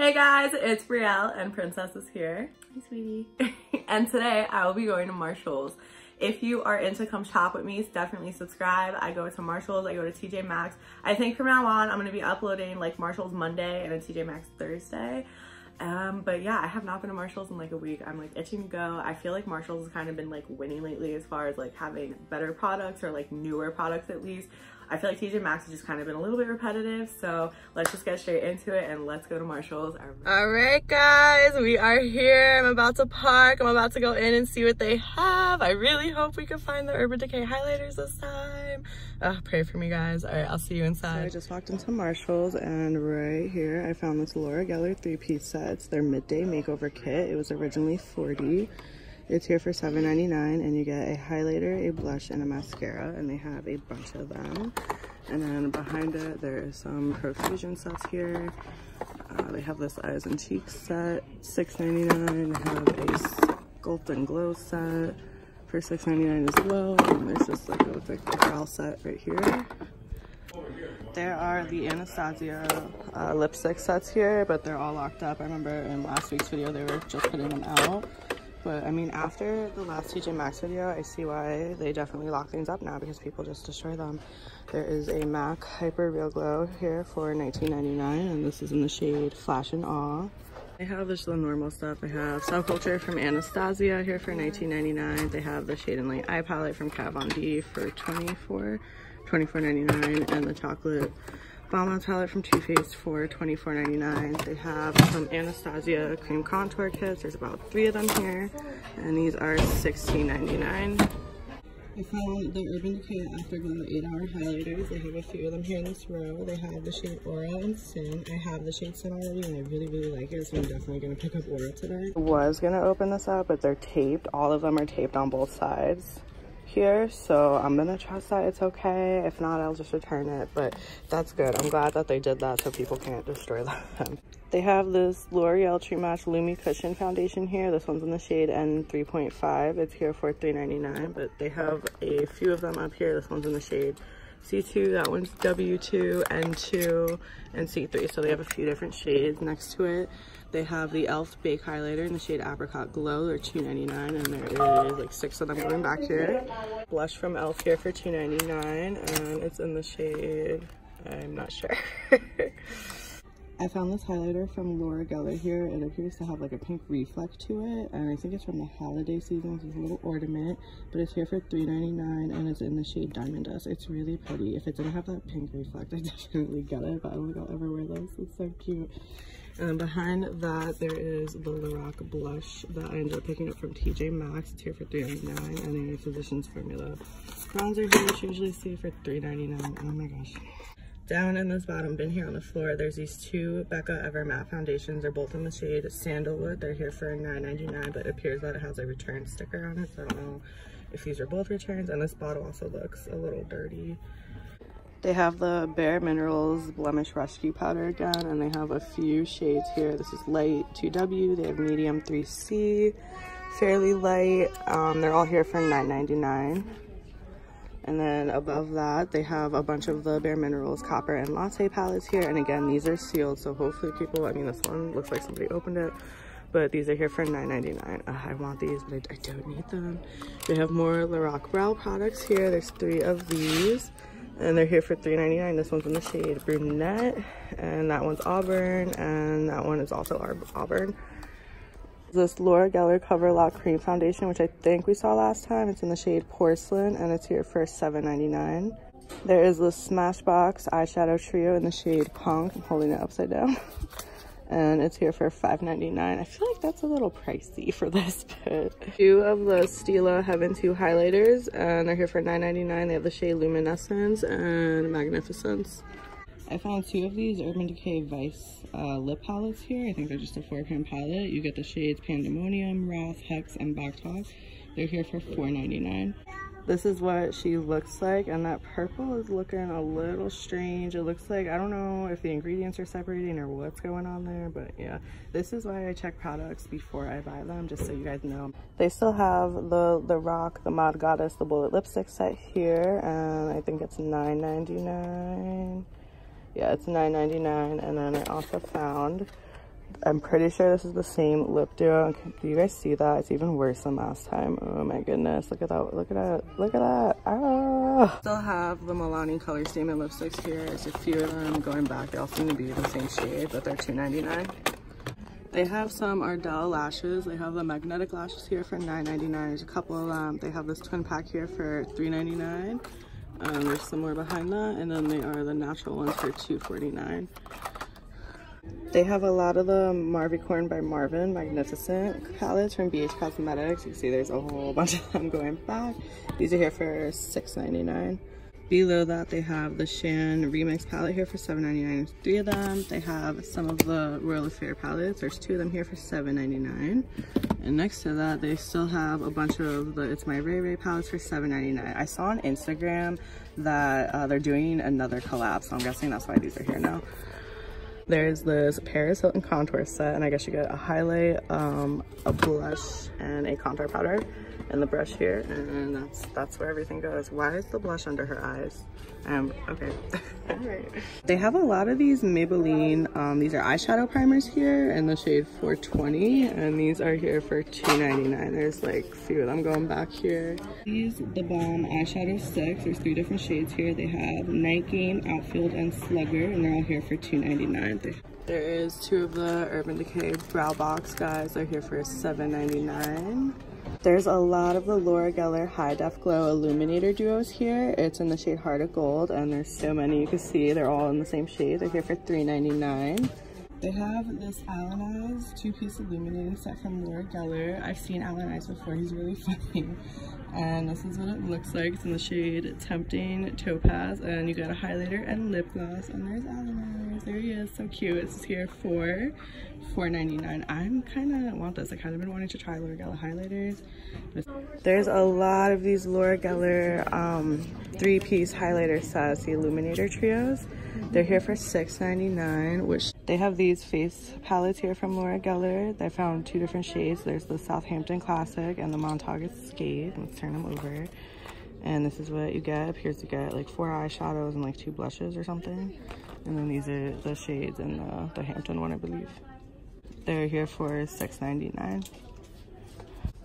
Hey guys, it's Brielle and Princess is here. Hi, sweetie. And today I will be going to Marshall's. If you are into come shop with me, definitely subscribe. I go to Marshall's, I go to TJ Maxx. I think from now on, I'm gonna be uploading like Marshall's Monday and a TJ Maxx Thursday. But yeah, I have not been to Marshall's in like a week. I'm like itching to go. I feel like Marshall's has kind of been like winning lately as far as like having better products or like newer products at least. I feel like TJ Maxx has just kind of been a little bit repetitive, so let's just get straight into it and let's go to Marshall's. All right, guys, we are here. I'm about to park. I'm about to go in and see what they have. I really hope we can find the Urban Decay highlighters this time. Pray for me, guys. All right, I'll see you inside. So I just walked into Marshall's and right here I found this Lorac 3-piece set. It's their midday makeover kit. It was originally $40. It's here for $7.99 and you get a highlighter, a blush, and a mascara, and they have a bunch of them. And then behind it, there is some Profusion sets here. They have this Eyes and Cheeks set, $6.99. They have a Sculpt and Glow set for $6.99 as well. And there's just like, it looks like a brow set right here. There are the Anastasia lipstick sets here, but they're all locked up. I remember in last week's video, they were just putting them out. But I mean, after the last TJ Maxx video, I see why they definitely lock things up now because people just destroy them. There is a MAC Hyper Real Glow here for $19.99, and this is in the shade Flash and Awe. They have just the normal stuff. They have Subculture from Anastasia here for $19.99. They have the Shade and Light Eye Palette from Kat Von D for $24.99, and the Chocolate Balm Palette from Too Faced for $24.99. They have some Anastasia cream contour kits. There's about 3 of them here, and these are $16.99. I found the Urban Decay Afterglow 8-Hour highlighters. They have a few of them here in this row. They have the shade Aura and Sin. I have the shade Sin already, and I really like it, so I'm definitely going to pick up Aura today. I was going to open this up, but they're taped. All of them are taped on both sides here, so I'm gonna trust that it's okay. If not, I'll just return it, but that's good. I'm glad that they did that so people can't destroy them. They have this L'Oreal True Match Lumi Cushion Foundation here. This one's in the shade N3.5. It's here for $3.99, but they have a few of them up here. This one's in the shade C2, that one's W2, N2, and C3, so they have a few different shades next to it. They have the e.l.f. Bake Highlighter in the shade Apricot Glow. They're $2.99, and there is like 6 of them going back here. Blush from e.l.f. here for $2.99, and it's in the shade, I'm not sure. I found this highlighter from Lorac here. It appears to have like a pink reflect to it, and I think it's from the holiday season. It's a little ornament, but it's here for $3.99, and it's in the shade Diamond Dust. It's really pretty. If it didn't have that pink reflect, I definitely get it, but I don't think I'll ever wear this. It's so cute. And behind that, there is the Lorac blush that I ended up picking up from TJ Maxx. It's here for $3.99, and then Physicians Formula bronzer here, which you usually see for $3.99. Oh my gosh. Down in this bottom bin here on the floor, there's these 2 Becca Ever Matte foundations. They're both in the shade Sandalwood. They're here for $9.99, but it appears that it has a return sticker on it, so I don't know if these are both returns. And this bottle also looks a little dirty. They have the Bare Minerals Blemish Rescue Powder again, and they have a few shades here. This is Light 2W. They have Medium 3C, Fairly Light. They're all here for $9.99. And then above that, they have a bunch of the Bare Minerals Copper and Latte palettes here. And again, these are sealed, so hopefully people, I mean, this one looks like somebody opened it, but these are here for $9.99. I want these, but I don't need them. They have more Lorac brow products here. There's 3 of these, and they're here for $3.99. This one's in the shade Brunette, and that one's Auburn, and that one is also Auburn. This Laura Geller Cover Lock Cream Foundation, which I think we saw last time. It's in the shade Porcelain, and it's here for $7.99. There is this Smashbox Eyeshadow Trio in the shade Punk. I'm holding it upside down. And it's here for $5.99. I feel like that's a little pricey for this, but 2 of the Stila Heaven 2 highlighters, and they're here for $9.99. They have the shade Luminescence and Magnificence. I found 2 of these Urban Decay Vice lip palettes here. I think they're just a 4-pan palette. You get the shades Pandemonium, Wrath, Hex, and Backtalk. They're here for $4.99. This is what she looks like, and that purple is looking a little strange. It looks like, I don't know if the ingredients are separating or what's going on there, but yeah, this is why I check products before I buy them, just so you guys know. They still have the Rock, the Mod Goddess, the Bullet lipstick set here, and I think it's $9.99. Yeah, it's $9.99, and then I also found I'm pretty sure this is the same lip duo. Do you guys see that? It's even worse than last time. Oh my goodness, look at that, look at that, look at that. Ah! Still have the Milani color statement lipsticks here. There's a few of them going back. They all seem to be the same shade, but they're $2.99. They have some Ardell lashes. They have the magnetic lashes here for $9.99. There's a couple of them. They have this twin pack here for $3.99. There's some more behind that, and then they are the natural ones for $2.49. They have a lot of the Marvicorn by Marvin Magnificent palettes from BH Cosmetics. You can see there's a whole bunch of them going back. These are here for $6.99. Below that, they have the Shan Remix palette here for $7.99. There's 3 of them. They have some of the Royal Affair palettes. There's 2 of them here for $7.99. And next to that, they still have a bunch of the It's My Ray Ray palettes for $7.99. I saw on Instagram that they're doing another collab, so I'm guessing that's why these are here now. There's this Paris Hilton contour set, and I guess you get a highlight, a blush, and a contour powder, and the brush here, and that's where everything goes. Why is the blush under her eyes? Okay. All right. They have a lot of these Maybelline, these are eyeshadow primers here in the shade 420, and these are here for $2.99. There's like a few of them going back here. These, the Balm eyeshadow sticks, there's 3 different shades here. They have Night Game, Outfield, and Slugger, and they're all here for $2.99. There is 2 of the Urban Decay Brow Box, guys. They're here for $7.99. There's a lot of the Laura Geller High Def Glow Illuminator duos here. It's in the shade Heart of Gold, and there's so many. You can see they're all in the same shade. They're here for $3.99. They have this Alan Eyes 2-piece illuminating set from Laura Geller. I've seen Alan Eyes before. He's really funny. And this is what it looks like. It's in the shade Tempting Topaz, and you got a highlighter and lip gloss. And there's Alan Eyes. There he is, so cute. This is here for $4.99. I'm kind of want this. I kind of been wanting to try Laura Geller highlighters. There's a lot of these Laura Geller 3-piece highlighter sets, the Illuminator Trios. They're here for $6.99, which they have these face palettes here from Laura Geller. They found 2 different shades. There's the Southampton Classic and the Montague Escape. Let's turn them over. And this is what you get. Appears to get like 4 eyeshadows and like 2 blushes or something. And then these are the shades in the Hampton one, I believe. They're here for $6.99.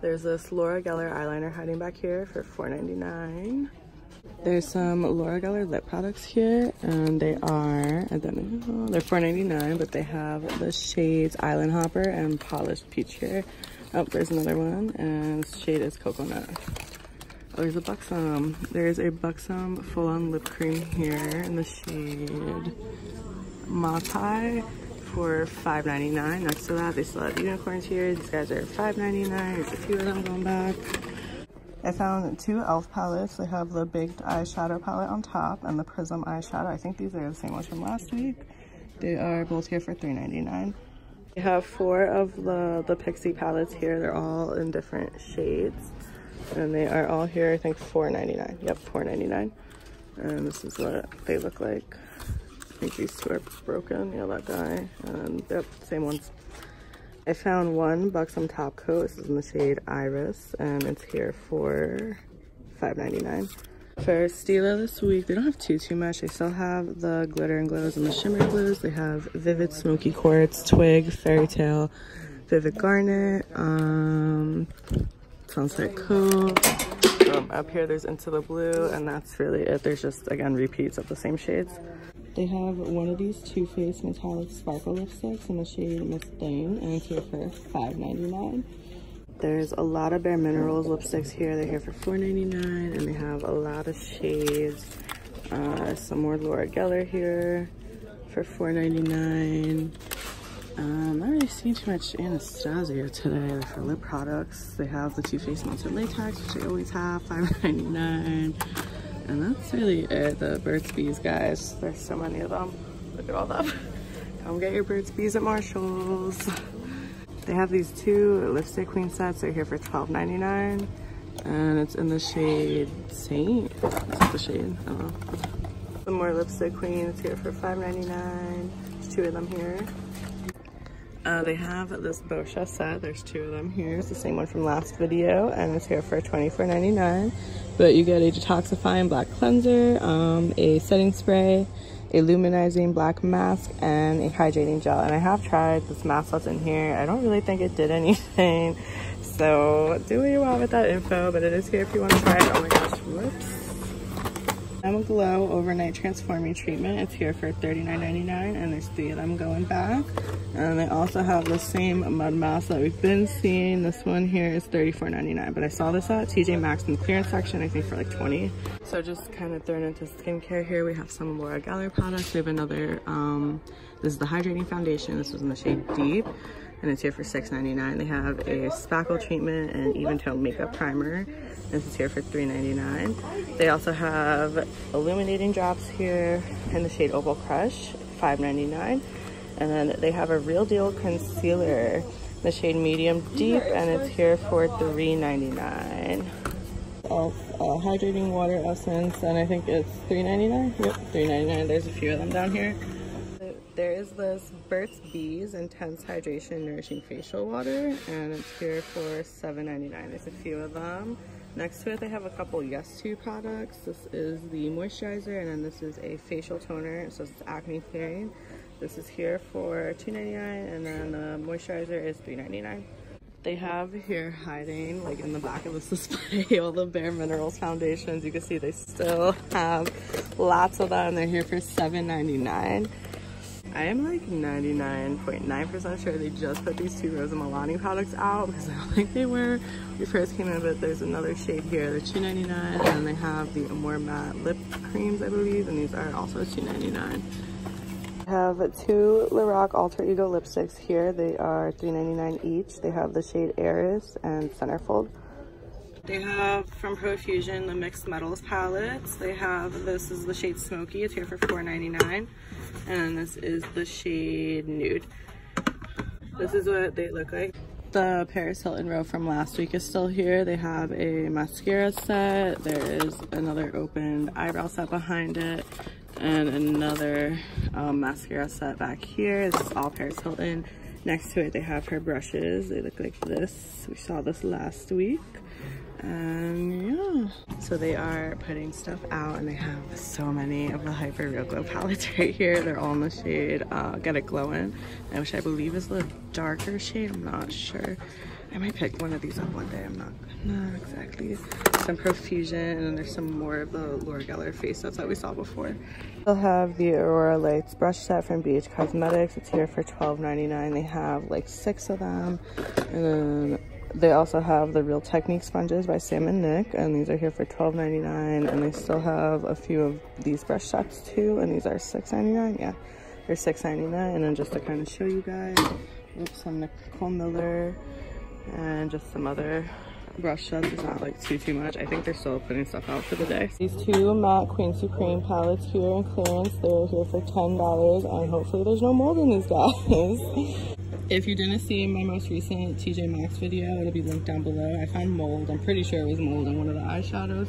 There's this Laura Geller eyeliner hiding back here for $4.99. There's some Laura Geller lip products here, and they are, they're $4.99, but they have the shades Island Hopper and Polished Peach here. Oh, there's another one, and this shade is Coconut. Oh, there's a Buxom. There's a Buxom full-on lip cream here in the shade Matai for $5.99. Next to that, they still have unicorns here. These guys are $5.99. There's a few of them going back. I found 2 e.l.f. palettes. They have the Baked Eyeshadow palette on top and the Prism eyeshadow. I think these are the same ones from last week. They are both here for $3.99. They have 4 of the Pixie palettes here. They're all in different shades. And they are all here, I think, $4.99. Yep, $4.99. And this is what they look like. I think these 2 are broken. Yeah, that guy. And yep, same ones. I found 1 Buxom top coat. This is in the shade Iris, and it's here for $5.99. For Stila this week, they don't have too much. They still have the glitter and glows and the shimmer glows. They have Vivid Smoky Quartz, Twig, Fairy Tale, Vivid Garnet, Sunset Cove. Up here there's Into the Blue, and that's really it. There's just, again, repeats of the same shades. They have one of these Too Faced metallic sparkle lipsticks in the shade Miss Thane, and it's here for $5.99. There's a lot of Bare Minerals lipsticks here. They're here for $4.99, and they have a lot of shades. Some more Laura Geller here for $4.99. Not really seeing too much Anastasia today for lip products. They have the Too Faced Monster Latex, which they always have, $5.99. And that's really it. The Burt's Bees, guys. There's so many of them. Look at all them. Come get your Burt's Bees at Marshall's. They have these 2 lipstick queen sets. They're here for $12.99. And it's in the shade Saint. Is that the shade? I don't know. Some more lipstick queen. It's here for $5.99. There's 2 of them here. They have this Boscia set. There's 2 of them here. It's the same one from last video, and it's here for $24.99. But you get a detoxifying black cleanser, a setting spray, illuminizing black mask, and a hydrating gel. And I have tried this mask that's in here. I don't really think it did anything, so do what you want with that info, but it is here if you want to try it. Oh my gosh, whoops. Glamglow overnight transforming treatment. It's here for $39.99, and there's 3 of them going back. And they also have the same mud mask that we've been seeing. This one here is $34.99, but I saw this at TJ Maxx in the clearance section, I think for like 20. So just kind of throwing into skincare here, we have some Lorac products. We have another, this is the hydrating foundation. This is in the shade Deep, and it's here for $6.99. They have a spackle treatment and even tone makeup primer. This is here for $3.99. They also have illuminating drops here in the shade Opal Crush, $5.99. And then they have a Real Deal concealer, the shade Medium Deep, and it's here for $3.99. Hydrating water essence, and I think it's $3.99. Yep, $3.99. There's a few of them down here. There is this Burt's Bees Intense Hydration Nourishing Facial Water, and it's here for $7.99. There's a few of them. Next to it, they have a couple Yes To products. This is the moisturizer, and then this is a facial toner. It says it's acne clearing. This is here for $2.99, and then the moisturizer is $3.99. They have here hiding, like in the back of this display, all the Bare Minerals foundations. You can see they still have lots of them. They're here for $7.99. I am like 99.9% sure they just put these 2 Rosa Milani products out, because I don't think they were when we first came in, but there's another shade here. They're $2.99, and then they have the Amore Matte lip creams, I believe, and these are also $2.99. I have 2 Lorac Alter Ego lipsticks here. They are $3.99 each. They have the shade Eris and Centerfold. They have from Profusion the Mixed Metals palettes. They have, this is the shade Smoky. It's here for $4.99. And this is the shade Nude. This is what they look like. The Paris Hilton row from last week is still here. They have a mascara set. There is another opened eyebrow set behind it, and another mascara set back here. This is all Paris Hilton. Next to it, they have her brushes. They look like this. We saw this last week. And yeah, so they are putting stuff out, and they have so many of the Hyper Real Glow palettes right here. They're all in the shade Get It Glowing, which I believe is the darker shade. I'm not sure. I might pick one of these up one day. I'm not exactly. Some Profusion, and then there's some more of the Laura Geller face sets that we saw before. They'll have the Aurora Lights brush set from BH Cosmetics. It's here for $12.99. They have like 6 of them, and then they also have the Real Technique sponges by Sam and Nick, and these are here for $12.99. And they still have a few of these brush sets too, and these are $6.99. Yeah, they're $6.99. And then just to kind of show you guys, oops, some Nicole Miller and just some other brush sets. It's not like too much. I think they're still putting stuff out for the day. These 2 matte Queen Supreme palettes here in clearance. They're here for $10, and hopefully there's no mold in these guys. If you didn't see my most recent TJ Maxx video, it'll be linked down below. I found mold. I'm pretty sure it was mold in one of the eyeshadows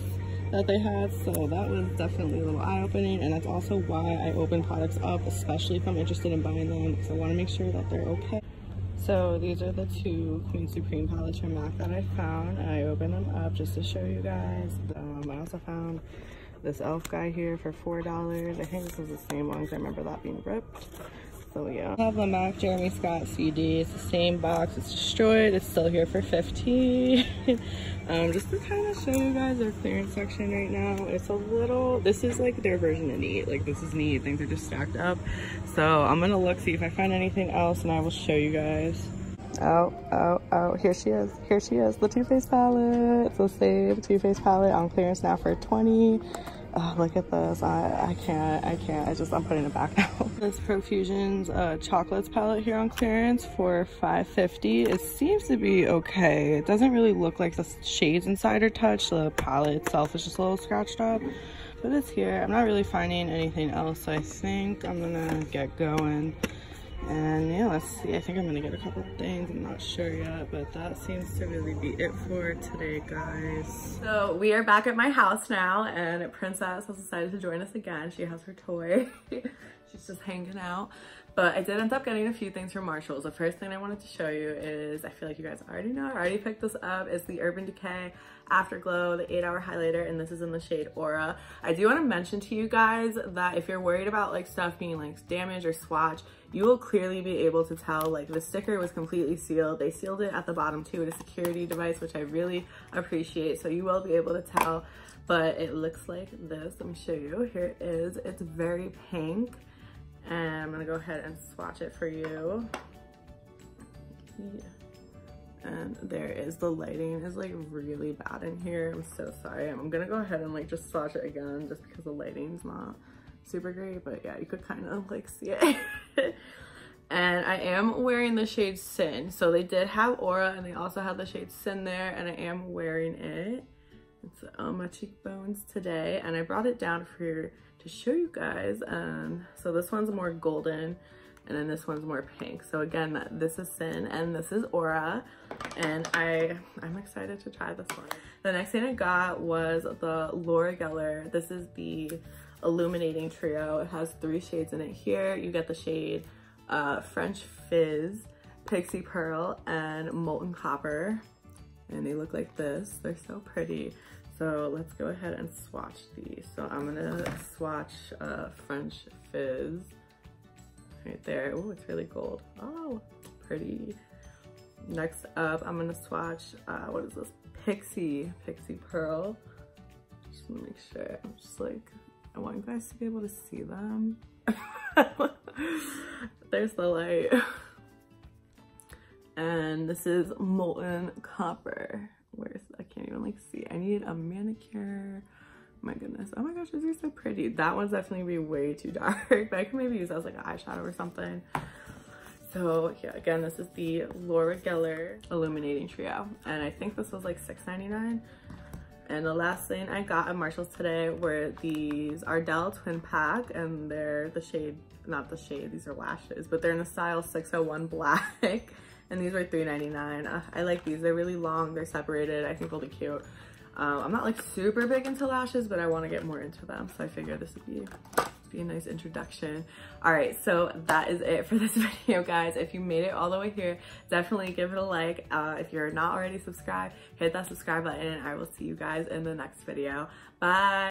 that they had, so that was definitely a little eye-opening, and that's also why I open products up, especially if I'm interested in buying them, because I want to make sure that they're okay. So these are the 2 Queen Supreme palettes from MAC that I found. I opened them up just to show you guys. I also found this e.l.f. guy here for $4. I think this is the same one, because I remember that being ripped. So yeah, I have the MAC Jeremy Scott CD. It's the same box. It's destroyed. It's still here for $15. Just to kind of show you guys their clearance section right now. It's a little, this is like their version of neat. Like, this is neat. Things are just stacked up. So I'm gonna look, see if I find anything else, and I will show you guys. Oh, here she is. Here she is, the Too Faced palette. It's the same Too Faced palette on clearance now for $20. Oh, look at this. I can't. I'm putting it back now. This Profusion's Chocolates palette here on clearance for $5.50. It seems to be okay. It doesn't really look like the shades inside are touched. The palette itself is just a little scratched up, but it's here. I'm not really finding anything else, so I think I'm gonna get going. And yeah, let's see. I think I'm gonna get a couple things. I'm not sure yet, but that seems to really be it for today, guys. So we are back at my house now, and Princess has decided to join us again. She has her toy. She's just hanging out. But I did end up getting a few things from Marshalls. The first thing I wanted to show you is, I feel like you guys already know, I already picked this up. It's the Urban Decay Afterglow, the 8-hour highlighter, and this is in the shade Aura. I do want to mention to you guys that if you're worried about like stuff being like damaged or swatch, you will clearly be able to tell. Like the sticker was completely sealed. They sealed it at the bottom too with a security device, which I really appreciate. So you will be able to tell, but it looks like this. Let me show you. Here it is. It's very pink. And I'm gonna go ahead and swatch it for you. Yeah. And there is, the lighting is like really bad in here. I'm so sorry. I'm gonna go ahead and like just swatch it again just because the lighting's not super great, but yeah, you could kind of like see it. And I am wearing the shade Sin. So they did have Aura and they also have the shade Sin there, and I am wearing it. It's on my cheekbones today, and I brought it down for to show you guys. So this one's more golden, and then this one's more pink. So again, this is Sin and this is Aura, and I'm excited to try this one. The next thing I got was the Lorac. This is the Illuminating Trio. It has 3 shades in it here. You get the shade French Fizz, Pixie Pearl, and Molten Copper. And they look like this. They're so pretty. So let's go ahead and swatch these. So I'm gonna swatch French Fizz right there. Oh, it's really gold. Oh, pretty. Next up, I'm gonna swatch, what is this? Pixie Pearl. Just wanna make sure. I'm just like, I want you guys to be able to see them. There's the light. And this is Molten Copper. I can't even like see. I need a manicure. My goodness. Oh my gosh, these are so pretty. That one's definitely be way too dark, but I can maybe use that as like an eyeshadow or something. So yeah, again, this is the Lorac Illuminating Trio, and I think this was like $6.99. And the last thing I got at Marshalls today were these Ardell Twin Pack, and they're the shade, not the shade, these are lashes, but they're in the style 601 Black. And these were $3.99. I like these. They're really long. They're separated. I think they'll be cute. I'm not like super big into lashes, but I want to get more into them. So I figured this would be a nice introduction. All right, so that is it for this video, guys. If you made it all the way here, definitely give it a like. If you're not already subscribed, hit that subscribe button, and I will see you guys in the next video. Bye.